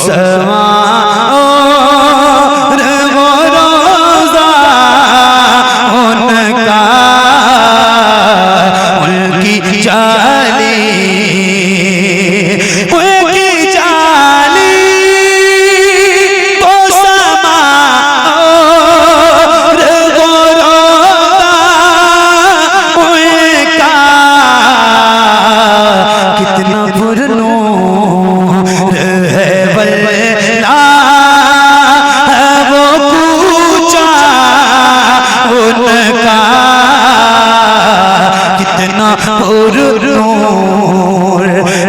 समा और वो रोज़ा उनका उनकी जाली उनकी जाली वो समा और वो रोज़ा उनका कितना पुरनूर है वल्ला वो पूछा उनका कितना पुरनूर।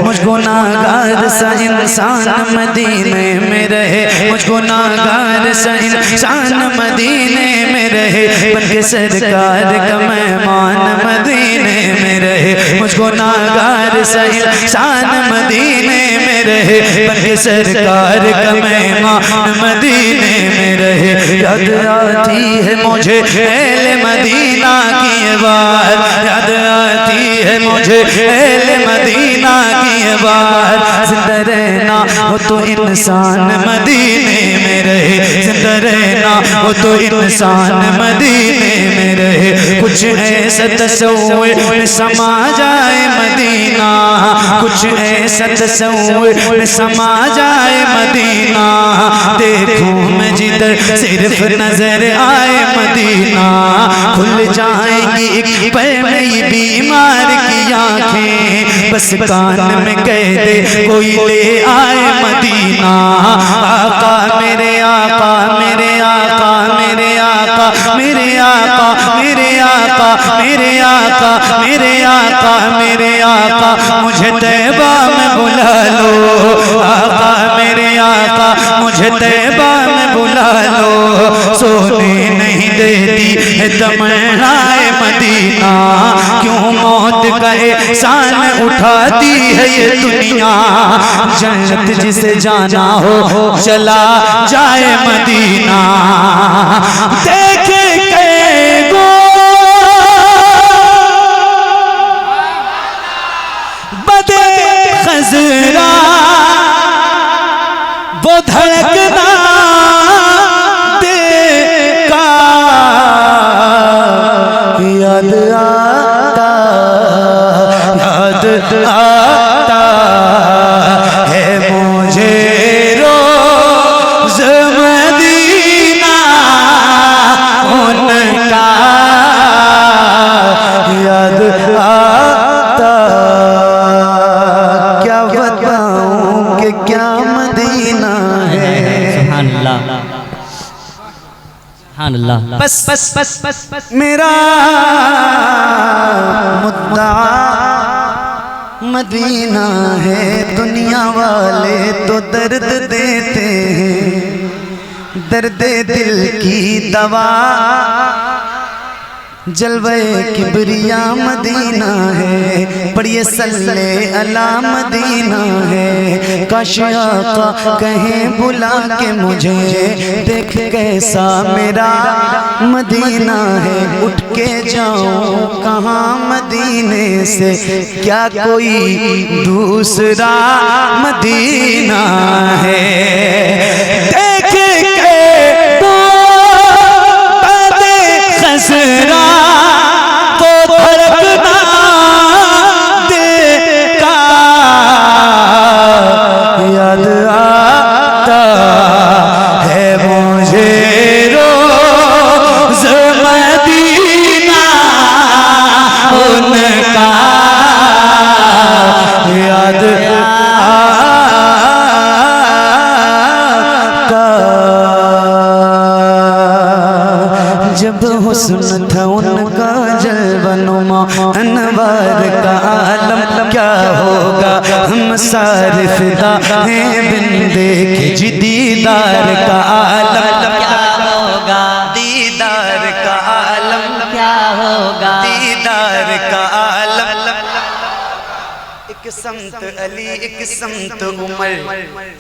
मुझको नागार सा इंसान मदीने में रहे, मुझको नागार सा इंसान मदीने में रहे, बनके सरकार का मेहमान मदीने में रहे, मुझको नागार सा इंसान मदीने में रहे, बनके सरकार का मेहमान मदीने में रहे। याद आती है मुझे अहले मदीना की बात, याद आती है मुझे अहले मदीना की बात। जिंदा रहना हो तो इंसान मदीने में रहे, जिंदा रहना हो तो इंसान मदीने में रहे। कुछ ऐसा तस्वीर में समा जाए मदीना, कुछ ऐसा तस्वीर में समा जाए मदीना। देखूं मैं जिधर सिर्फ नजर आए मदीना, खुल जाएंगी एक पल में ये बीमार की आंखें, बस कान में कह दे कोई ले आए मदीना। आका मेरे आका मेरे आका मेरे आका मेरे आका मेरे आका मेरे आका मेरे आका मेरे आका मुझे तैबा में बुला लो। आका मेरे आका मुझे तैबा में बुला लो। सोने नहीं देती है तमन्नाए मदीना, क्यों मौत का एहसान उठाती है ये दुनिया। जन्नत जिसे जाना हो चला जाए मदीना। देखे के गो बदे खजरा वो धड़कना देखा, याद आता याद आता है मुझे रोज़ मदीना उनका, याद आता। क्या बताऊं कि क्या मदीना है। सुभान अल्लाह सुभान अल्लाह। बस बस बस बस बस मेरा मुद्दा मदीना है। दुनिया वाले तो दर्द देते हैं, दर्द दिल की दवा जलवे किबरिया मदीना है। पढ़िए सल्ले अला मदीना है। काश आका कहें बुला के मुझे, देख कैसा मेरा मदीना है। उठ के जाऊं कहाँ मदीने से, क्या कोई दूसरा मदीना है। देख के खजरा तो धड़कना देखा, याद आता है मुझे रोज़ मदीना उनका, याद जब हुस्न था उनका जलवनुमा अनवार का आलम, क्या होगा हम सारे फिदा हैं बिन देखे जी दीदार का आलम। क्या होगा दीदार का आलम, क्या होगा दीदार का आलम। एक एक समत अली एक समत उमर,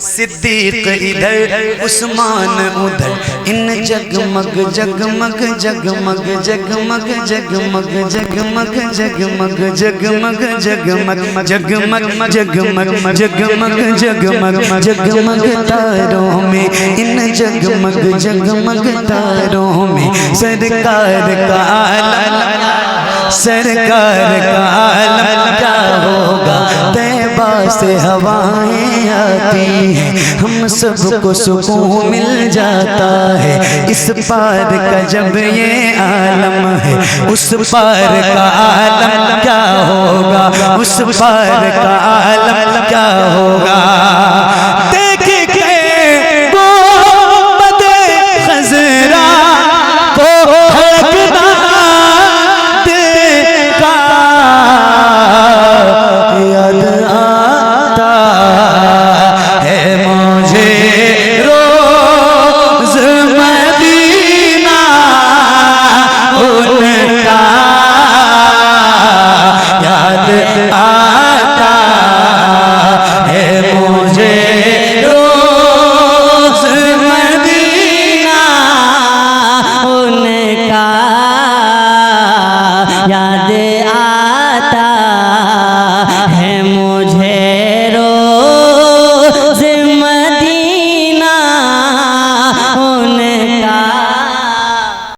सिद्दीक इधर उस्मान उधर, इन जगमग जगमग जगमग जगमग जगमग जगमग जगमग जगमग जगमग जगमग जगमग जगमग जगमग जगमग तारों में, इन जगमग जगमग तारों में सरकार का आलम, सरकार का आलम क्या होगा। तैबा से हवाएं आती हैं, हम सबको सुकून मिल जाता है। इस पार का जब ये आलम है, उस पार का आलम क्या होगा, उस पार का आलम क्या होगा।